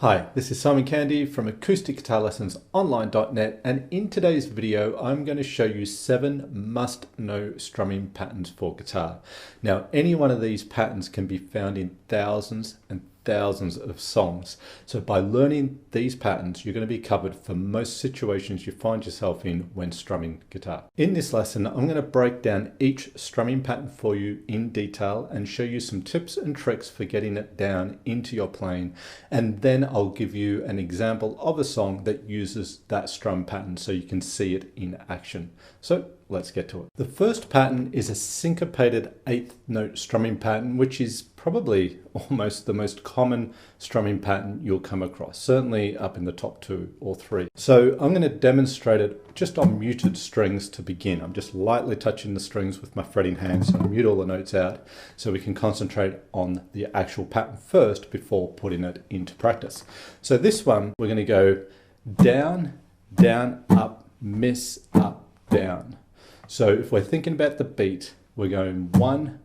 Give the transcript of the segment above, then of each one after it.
Hi, this is Simon Candy from Acoustic Guitar Lessons Online.net, and in today's video I'm going to show you 7 must-know strumming patterns for guitar. Now, any one of these patterns can be found in thousands and thousands of songs. So by learning these patterns, you're going to be covered for most situations you find yourself in when strumming guitar. In this lesson, I'm going to break down each strumming pattern for you in detail and show you some tips and tricks for getting it down into your playing. And then I'll give you an example of a song that uses that strum pattern so you can see it in action. So let's get to it. The first pattern is a syncopated 8th note strumming pattern, which is probably almost the most common strumming pattern you'll come across, certainly up in the top 2 or 3. So I'm going to demonstrate it just on muted strings to begin. I'm just lightly touching the strings with my fretting hand, so I mute all the notes out so we can concentrate on the actual pattern first before putting it into practice. So this one, we're going to go down, down, up, miss, up, down. So if we're thinking about the beat, we're going 1,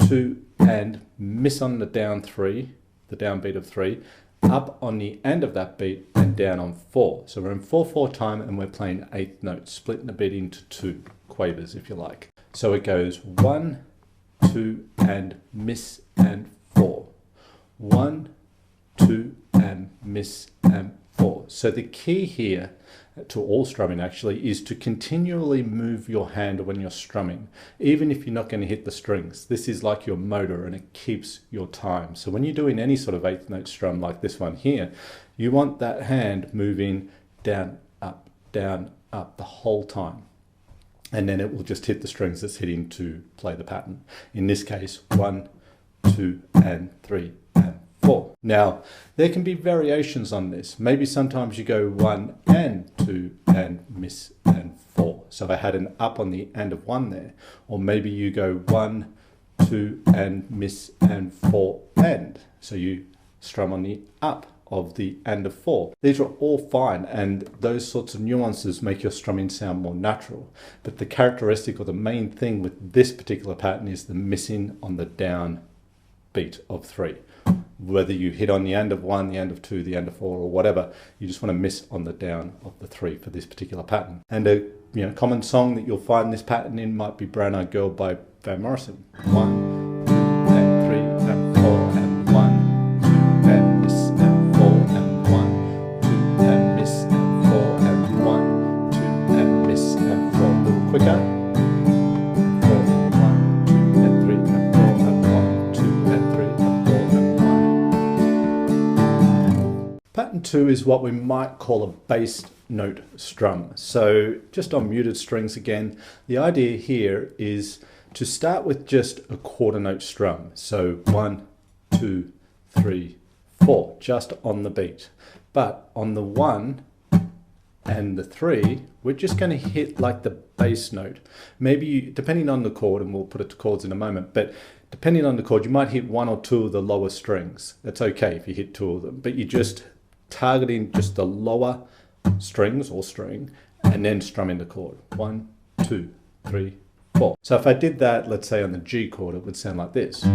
2, and miss on the down 3, the downbeat of 3, up on the end of that beat, and down on 4. So we're in 4/4 time and we're playing 8th notes, splitting the beat into 2 quavers if you like. So it goes 1, 2, and miss, and 4. 1, 2, and miss, and 4. So the key here to all strumming actually is to continually move your hand when you're strumming, even if you're not going to hit the strings. This is like your motor and it keeps your time. So when you're doing any sort of 8th note strum like this one here, you want that hand moving down, up, the whole time. And then it will just hit the strings it's hitting to play the pattern. In this case, 1, 2, and 3, and 4. Now, there can be variations on this. Maybe sometimes you go 1 and 2 and miss and 4. So I had an up on the end of 1 there. Or maybe you go 1, 2 and miss and 4 and. So you strum on the up of the end of 4. These are all fine, and those sorts of nuances make your strumming sound more natural. But the characteristic or the main thing with this particular pattern is the missing on the down beat of 3. Whether you hit on the end of 1, the end of 2, the end of 4, or whatever, you just want to miss on the down of the 3 for this particular pattern. And a common song that you'll find this pattern in might be Brown Eyed Girl by Van Morrison. 1, 2, and 3, and 4, and 1, 2, and miss, and 4, and 1, 2, and miss, and 4, and 1, 2, and miss, and 4. A little quicker. Pattern 2 is what we might call a bass note strum. So just on muted strings again, the idea here is to start with just a quarter note strum. So 1, 2, 3, 4, just on the beat. But on the 1 and the 3, we're just going to hit like the bass note. Maybe depending on the chord, and we'll put it to chords in a moment, but depending on the chord, you might hit 1 or 2 of the lower strings. That's okay if you hit 2 of them, but you just targeting just the lower strings or string and then strumming the chord. 1, 2, 3, 4. So if I did that, let's say on the G chord, it would sound like this. 1,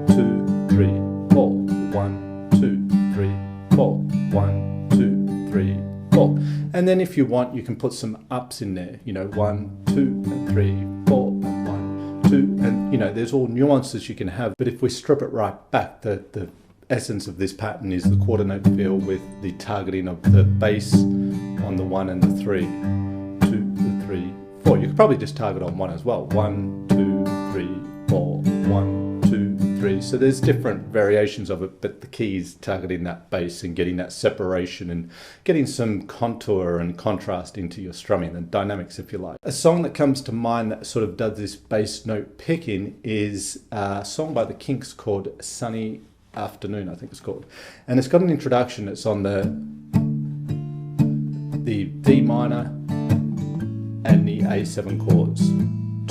2, 3, 4. 1, 2, 3, 4. 1, 2, 3, 4. And then if you want, you can put some ups in there. 1, 2, and 3, 4, and 1, 2, and there's all nuances you can have. But if we strip it right back, the essence of this pattern is the quarter note feel with the targeting of the bass on the 1 and the 3, 2, the 3, 4. You could probably just target on 1 as well. 1, 2, 3, 4, 1, 2, 3. So there's different variations of it, but the key is targeting that bass and getting that separation and getting some contour and contrast into your strumming and dynamics, if you like. A song that comes to mind that sort of does this bass note picking is a song by the Kinks called Sunny Afternoon, I think it's called, and it's got an introduction. It's on the D minor and the A7 chords.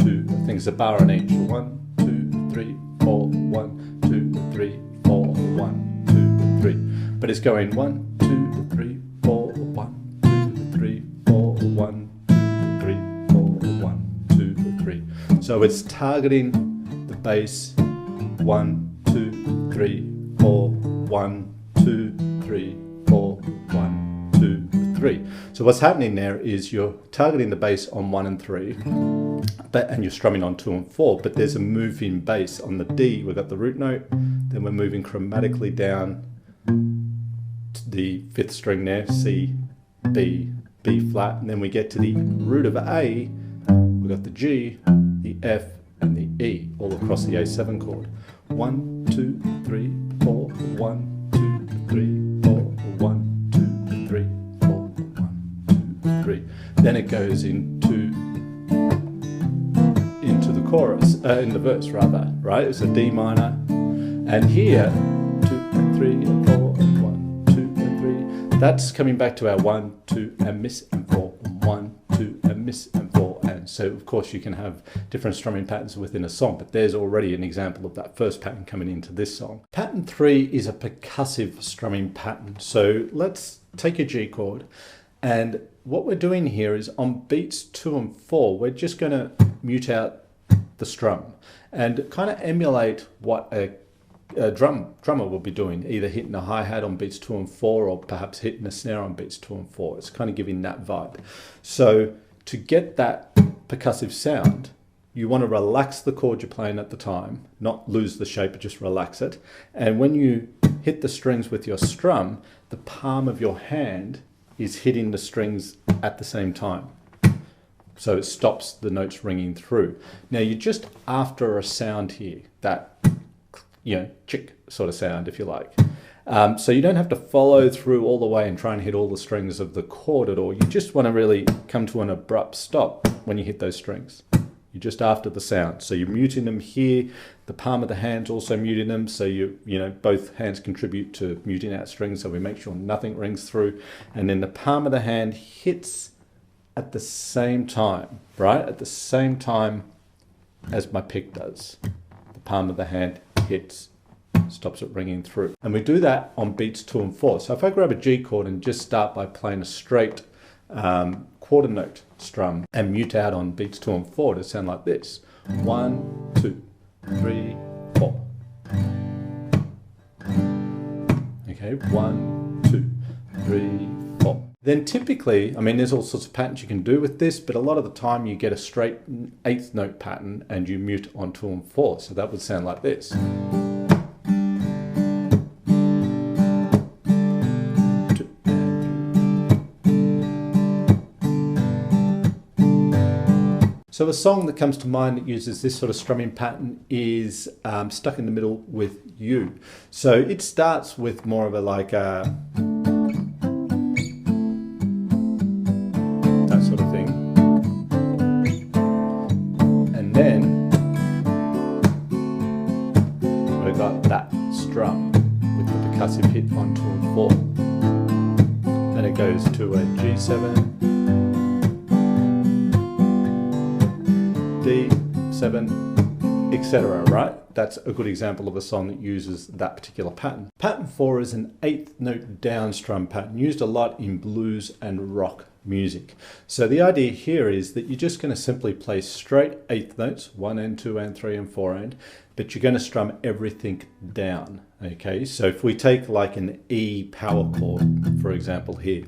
2, I think it's a bar on each. 1, 2, 3, 4, 1, 2, 3, 4, 1, 2, 3. But it's going 1, 2, 3, 4, 1, 2, 3, 4, 1, 2, 3, 4, 1, 2, 3. So it's targeting the bass 1, 2, 3, 4, 1, 2, 3, 4, 1, 2, 3. So what's happening there is you're targeting the bass on 1 and 3, and you're strumming on 2 and 4, but there's a moving bass. On the D, we've got the root note, then we're moving chromatically down to the 5th string there, C, B, B flat, and then we get to the root of A, we've got the G, the F, and the E, all across the A7 chord. 1, 2, 3, 4, 1, 2, 3, 4, 1, 2, 3, 4, 1, 2, 3. Then it goes into the chorus, in the verse rather, right? It's a D minor, and here 2 and 3 and 4 and 1, 2 and 3. That's coming back to our 1, 2 and miss and 4, 1, 2 and miss and 4. And so of course you can have different strumming patterns within a song, but there's already an example of that first pattern coming into this song. Pattern 3 is a percussive strumming pattern. So let's take a G chord, and what we're doing here is on beats 2 and 4, we're just going to mute out the strum and kind of emulate what a drummer will be doing, either hitting a hi-hat on beats 2 and 4 or perhaps hitting a snare on beats 2 and 4. It's kind of giving that vibe. So to get that percussive sound, you want to relax the chord you're playing at the time, not lose the shape, but just relax it. And when you hit the strings with your strum, the palm of your hand is hitting the strings at the same time. So it stops the notes ringing through. Now you're just after a sound here, that, chick sort of sound, if you like. So you don't have to follow through all the way and try and hit all the strings of the chord at all. You just want to really come to an abrupt stop when you hit those strings. You're just after the sound. So you're muting them here. The palm of the hand's also muting them. So both hands contribute to muting out strings. So we make sure nothing rings through. And then the palm of the hand hits at the same time, right? At the same time as my pick does. The palm of the hand hits, stops it ringing through. And we do that on beats 2 and 4. So if I grab a G chord and just start by playing a straight quarter note strum and mute out on beats 2 and 4, it'll sound like this. 1, 2, 3, 4. Okay, 1, 2, 3, 4. Then typically, there's all sorts of patterns you can do with this, but a lot of the time you get a straight 8th note pattern and you mute on 2 and 4. So that would sound like this. So a song that comes to mind that uses this sort of strumming pattern is Stuck in the Middle with You. So it starts with more of a that sort of thing. And then we've got that strum with the percussive hit on 2 and 4. Then it goes to a G7, D7, etc. Right? That's a good example of a song that uses that particular pattern. Pattern 4 is an 8th note down strum pattern, used a lot in blues and rock music. So the idea here is that you're just going to simply play straight 8th notes, 1 and 2 and 3 and 4 and, but you're going to strum everything down. Okay, so if we take like an E power chord, for example here,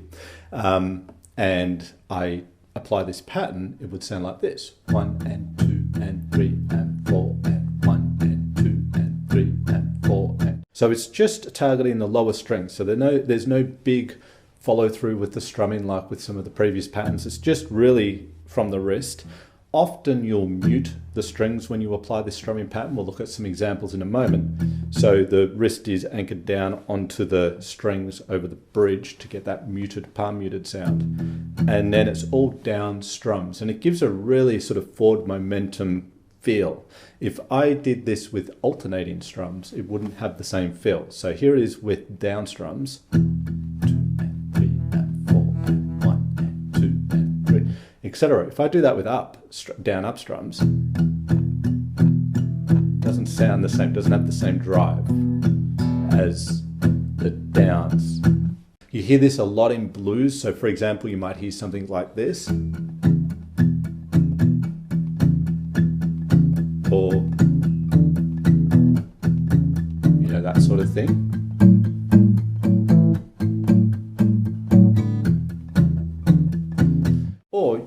and I apply this pattern, it would sound like this. 1 and 2 and 3 and 4 and 1 and 2 and 3 and 4 and. So it's just targeting the lower strings. So there's no big follow through with the strumming like with some of the previous patterns. It's just really from the wrist. Often you'll mute the strings when you apply this strumming pattern. We'll look at some examples in a moment. So the wrist is anchored down onto the strings over the bridge to get that muted, palm muted sound. And then it's all down strums. And it gives a really sort of forward momentum feel. If I did this with alternating strums, it wouldn't have the same feel. So here it is with down strums. 2 and 3 and 4 and 1 and 2 and 3, etc. If I do that with down up strums, it doesn't sound the same, doesn't have the same drive as the downs. You hear this a lot in blues. So for example, you might hear something like this. Or, that sort of thing.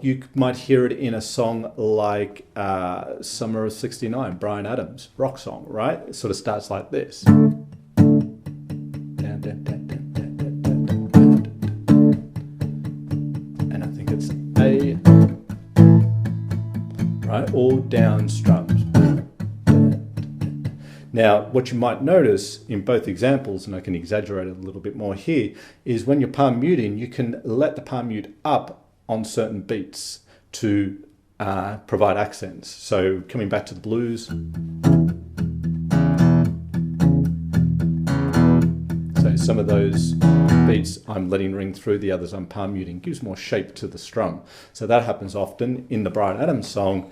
you might hear it in a song like Summer of '69, Bryan Adams, rock song, right? It sort of starts like this. And I think it's A, right? All down strums. Now, what you might notice in both examples, and I can exaggerate it a little bit more here, is when you're palm muting, you can let the palm mute up on certain beats to provide accents. So coming back to the blues. So some of those beats I'm letting ring through, the others I'm palm muting, gives more shape to the strum. So that happens often in the Bryan Adams song.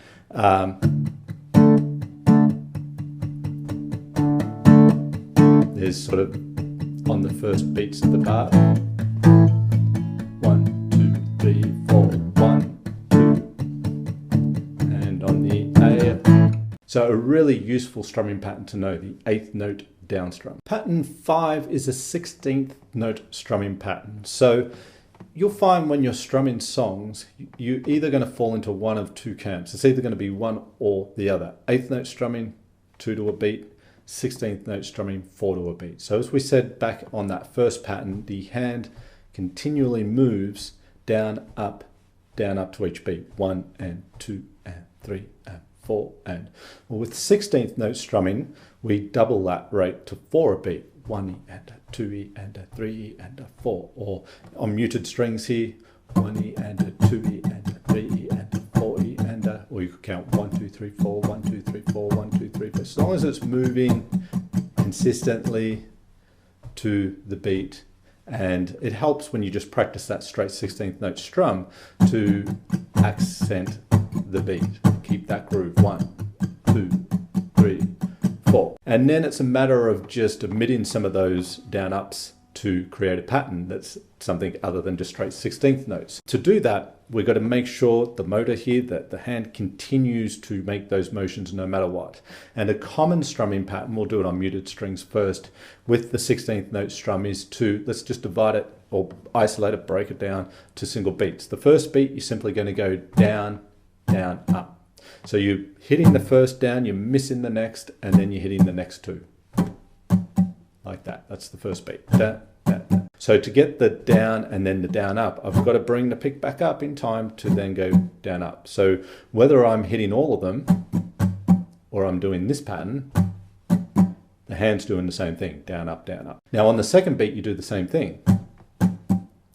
There's sort of on the first beats of the bar. 1, 2, 3, 4, 1, 2. And on the A. So a really useful strumming pattern to know, the 8th note down strum. Pattern 5 is a 16th note strumming pattern. So you'll find when you're strumming songs, you're either going to fall into one of two camps. It's either going to be one or the other. 8th note strumming, 2 to a beat. 16th note strumming, 4 to a beat. So as we said back on that first pattern, the hand continually moves down up to each beat. 1 and 2 and 3 and 4 and. Well, with 16th note strumming, we double that rate to 4 a beat. 1E and a 2E and a 3E and a 4. Or on muted strings here, 1E and a 2E and a 3E and a 4E and a, or you could count 1, 2, 3, 4, 1, 2, 3, 4, 1, 2, 3, 4. As long as it's moving consistently to the beat, and it helps when you just practice that straight 16th note strum to accent the beat. Keep that groove. 1, 2, 3, 4. And then it's a matter of just omitting some of those down ups to create a pattern that's something other than just straight 16th notes. To do that, we've got to make sure the motor here, that the hand continues to make those motions no matter what. And a common strumming pattern, we'll do it on muted strings first, with the 16th note strum is to, let's just divide it or isolate it, break it down to single beats. The first beat, you're simply going to go down, down, up. So you're hitting the first down, you're missing the next, and then you're hitting the next two. Like that. That's the first beat. Down, down, down. So to get the down and then the down up, I've got to bring the pick back up in time to then go down up. So whether I'm hitting all of them or I'm doing this pattern, the hand's doing the same thing. Down, up, down, up. Now on the second beat, you do the same thing.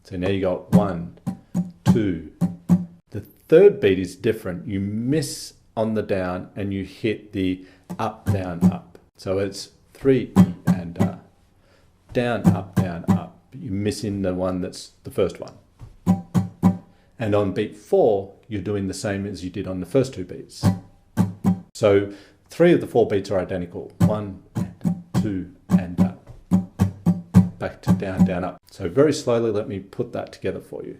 So now you got 1, 2. The third beat is different. You miss on the down and you hit the up, down, up. So it's 3 and down, up, down, up. But you're missing the one that's the first one. And on beat 4, you're doing the same as you did on the first 2 beats. So 3 of the 4 beats are identical. 1 and 2 and up. Back to down, down, up. So very slowly, let me put that together for you.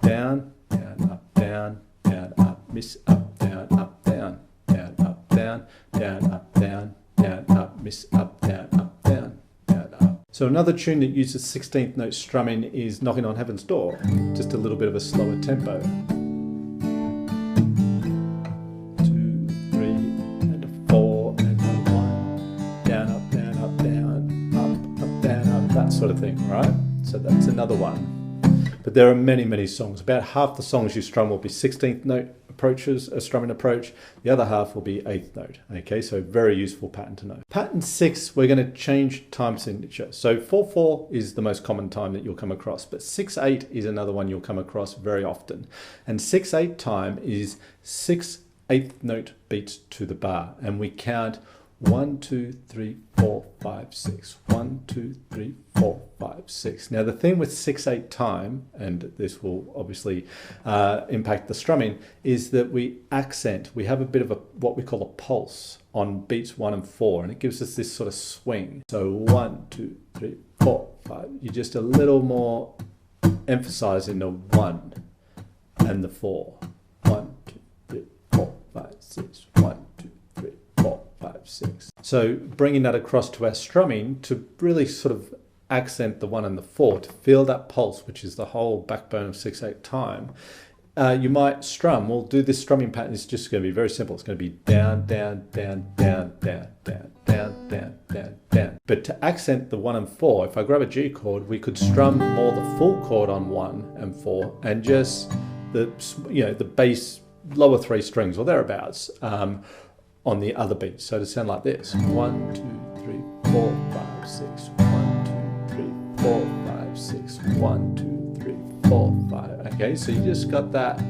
Down, down, up, down, down, up, miss, up, down, up, down, down, up, down, down, up, down, down, up, miss, up, down, up, down, down, up. So another tune that uses 16th note strumming is Knocking on Heaven's Door. Just a little bit of a slower tempo. 2, 3, and a 4, and a 1. Down, up, down, up, down, up, down, up, that sort of thing, right? So that's another one. But there are many, many songs. About half the songs you strum will be 16th note approaches, a strumming approach. The other half will be 8th note. Okay, so very useful pattern to know. Pattern 6, we're going to change time signature. So 4/4 is the most common time that you'll come across, but 6/8 is another one you'll come across very often. And 6/8 time is 6 8th note beats to the bar, and we count 1, 2, 3, 4, 5, 6. 1, 2, 3, 4, 5, 6. Now the thing with 6/8 time, and this will obviously impact the strumming, is that we accent. We have a bit of a what we call a pulse on beats 1 and 4, and it gives us this sort of swing. So 1, 2, 3, 4, 5. You're just a little more emphasizing the 1 and the 4. 1, 2, 3, 4, 5, 6. 1, 2, 3, 4, 5, 6. So bringing that across to our strumming to really sort of accent the 1 and the 4, to feel that pulse, which is the whole backbone of 6/8 time, you might strum. We'll do this strumming pattern. It's just going to be very simple. It's going to be down, down, down, down, down, down, down, down, down, down. But to accent the 1 and 4, if I grab a G chord, we could strum more the full chord on 1 and 4 and just the bass lower 3 strings or thereabouts on the other beat. So to sound like this: 1, 2, 3, 4, 5, 6. 1, 2, 3, 4, 5, 6. 1, 2, 3, 4, 5. Okay, so you just got that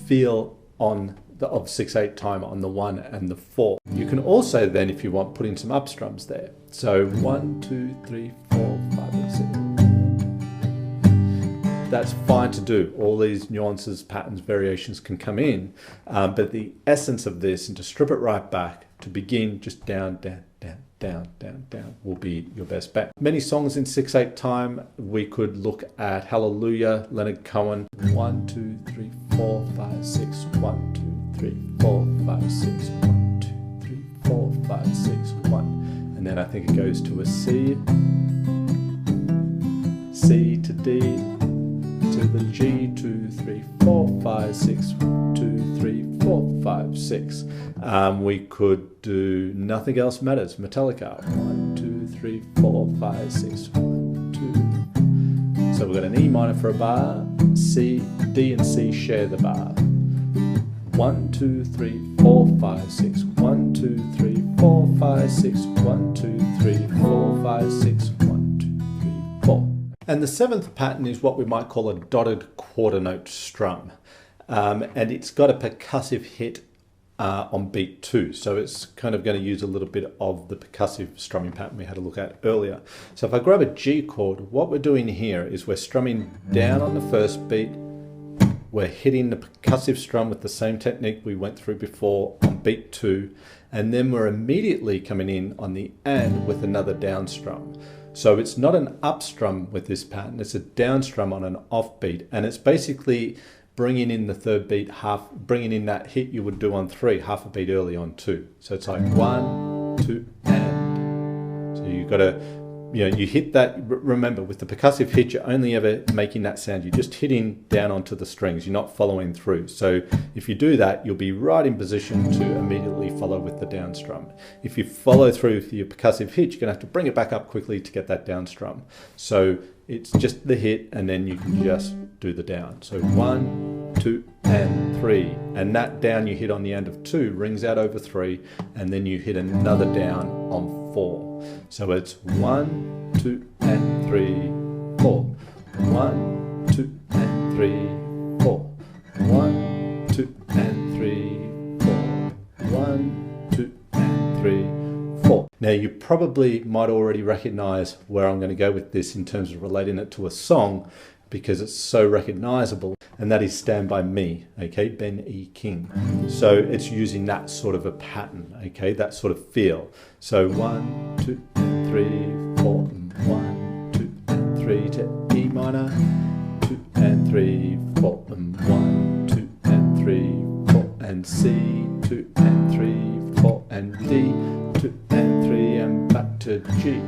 feel on of 6/8 time on the 1 and the 4. You can also then, if you want, put in some up strums there. So 1, 2, 3, 4, 5, and 6. That's fine to do. All these nuances, patterns, variations can come in, but the essence of this, and to strip it right back, to begin just down, down, down, down, down, down, will be your best bet. Many songs in 6/8 time. We could look at Hallelujah, Leonard Cohen. 1, 2, 3, 4, 5, 6. 1, 2, 3, 4, 5, 6. 1, 2, 3, 4, 5, 6. 1. And then I think it goes to a C, C to D, to the G, 2, 3, 4, 5, 6. 2, 3, 4, 5, 6. We could do Nothing Else Matters, Metallica. 1, 2, 3, 4, 5, 6. 1, 2. So we've got an E minor for a bar. C, D and C share the bar. 1, 2, 3, 4, 5, 6. 1, 2, 3, 4, 5, 6. 1, 2, 3, 4, 5, 6. 1, 2, 3, 4. And the 7th pattern is what we might call a dotted quarter note strum. And it's got a percussive hit on beat 2. So it's kind of going to use a little bit of the percussive strumming pattern we had a look at earlier. So if I grab a G chord, what we're doing here is we're strumming down on the first beat. We're hitting the percussive strum with the same technique we went through before on beat 2. And then we're immediately coming in on the and with another down strum. So it's not an up strum with this pattern, it's a down strum on an off beat. And it's basically bringing in the third beat, bringing in that hit you would do on 3, half a beat early on 2. So it's like 1, 2, and. So you've got to, you hit that. Remember, with the percussive hit, you're only ever making that sound. You're just hitting down onto the strings. You're not following through. So if you do that, you'll be right in position to immediately follow with the down strum. If you follow through with your percussive hit, you're going to have to bring it back up quickly to get that down strum. So it's just the hit, and then you can just do the down. So 1, 2, and 3. And that down you hit on the end of 2 rings out over 3, and then you hit another down on 4. So it's 1, 2, and 3, 4. 1, 2, and 3, 4. 1, 2, and 3, 4. 1, 2, and 3, 4. Now you probably might already recognize where I'm going to go with this in terms of relating it to a song, because it's so recognizable, and that is Stand By Me, okay, Ben E. King. So it's using that sort of a pattern, okay, that sort of feel. So 1, 2, and 3, 4, and 1, 2, and 3 to E minor, 2 and 3, 4, and 1, 2 and 3, 4, and C, 2 and 3, 4, and D, 2 and 3, and back to G,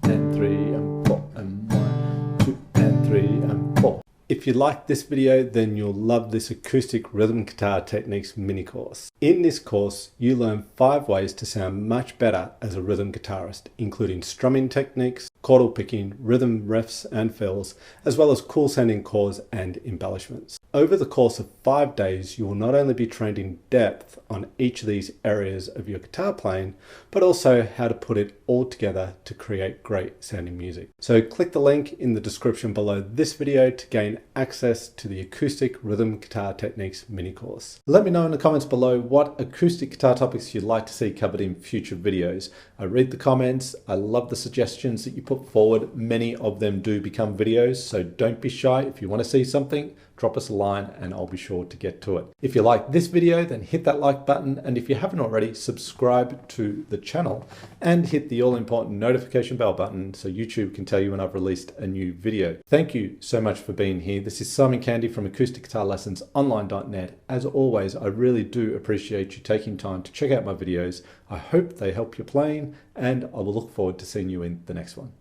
2 and 3, and 4, and 1, 2 and 3, and 4. If you like this video, then you'll love this acoustic rhythm guitar techniques mini course. In this course, you learn 5 ways to sound much better as a rhythm guitarist, including strumming techniques, chordal picking, rhythm riffs and fills, as well as cool sounding chords and embellishments. Over the course of 5 days, you will not only be trained in depth on each of these areas of your guitar playing, but also how to put it all together to create great sounding music. So click the link in the description below this video to gain access to the Acoustic Rhythm Guitar Techniques mini course. Let me know in the comments below what acoustic guitar topics you'd like to see covered in future videos. I read the comments, I love the suggestions that you put forward. Many of them do become videos, so don't be shy. If you want to see something, drop us a line and I'll be sure to get to it. If you like this video, then hit that like button, and if you haven't already, subscribe to the channel and hit the all-important notification bell button so YouTube can tell you when I've released a new video. Thank you so much for being here. This is Simon Candy from Acoustic Guitar Lessons Online.net. As always, I really do appreciate you taking time to check out my videos. I hope they help your playing, and I will look forward to seeing you in the next one.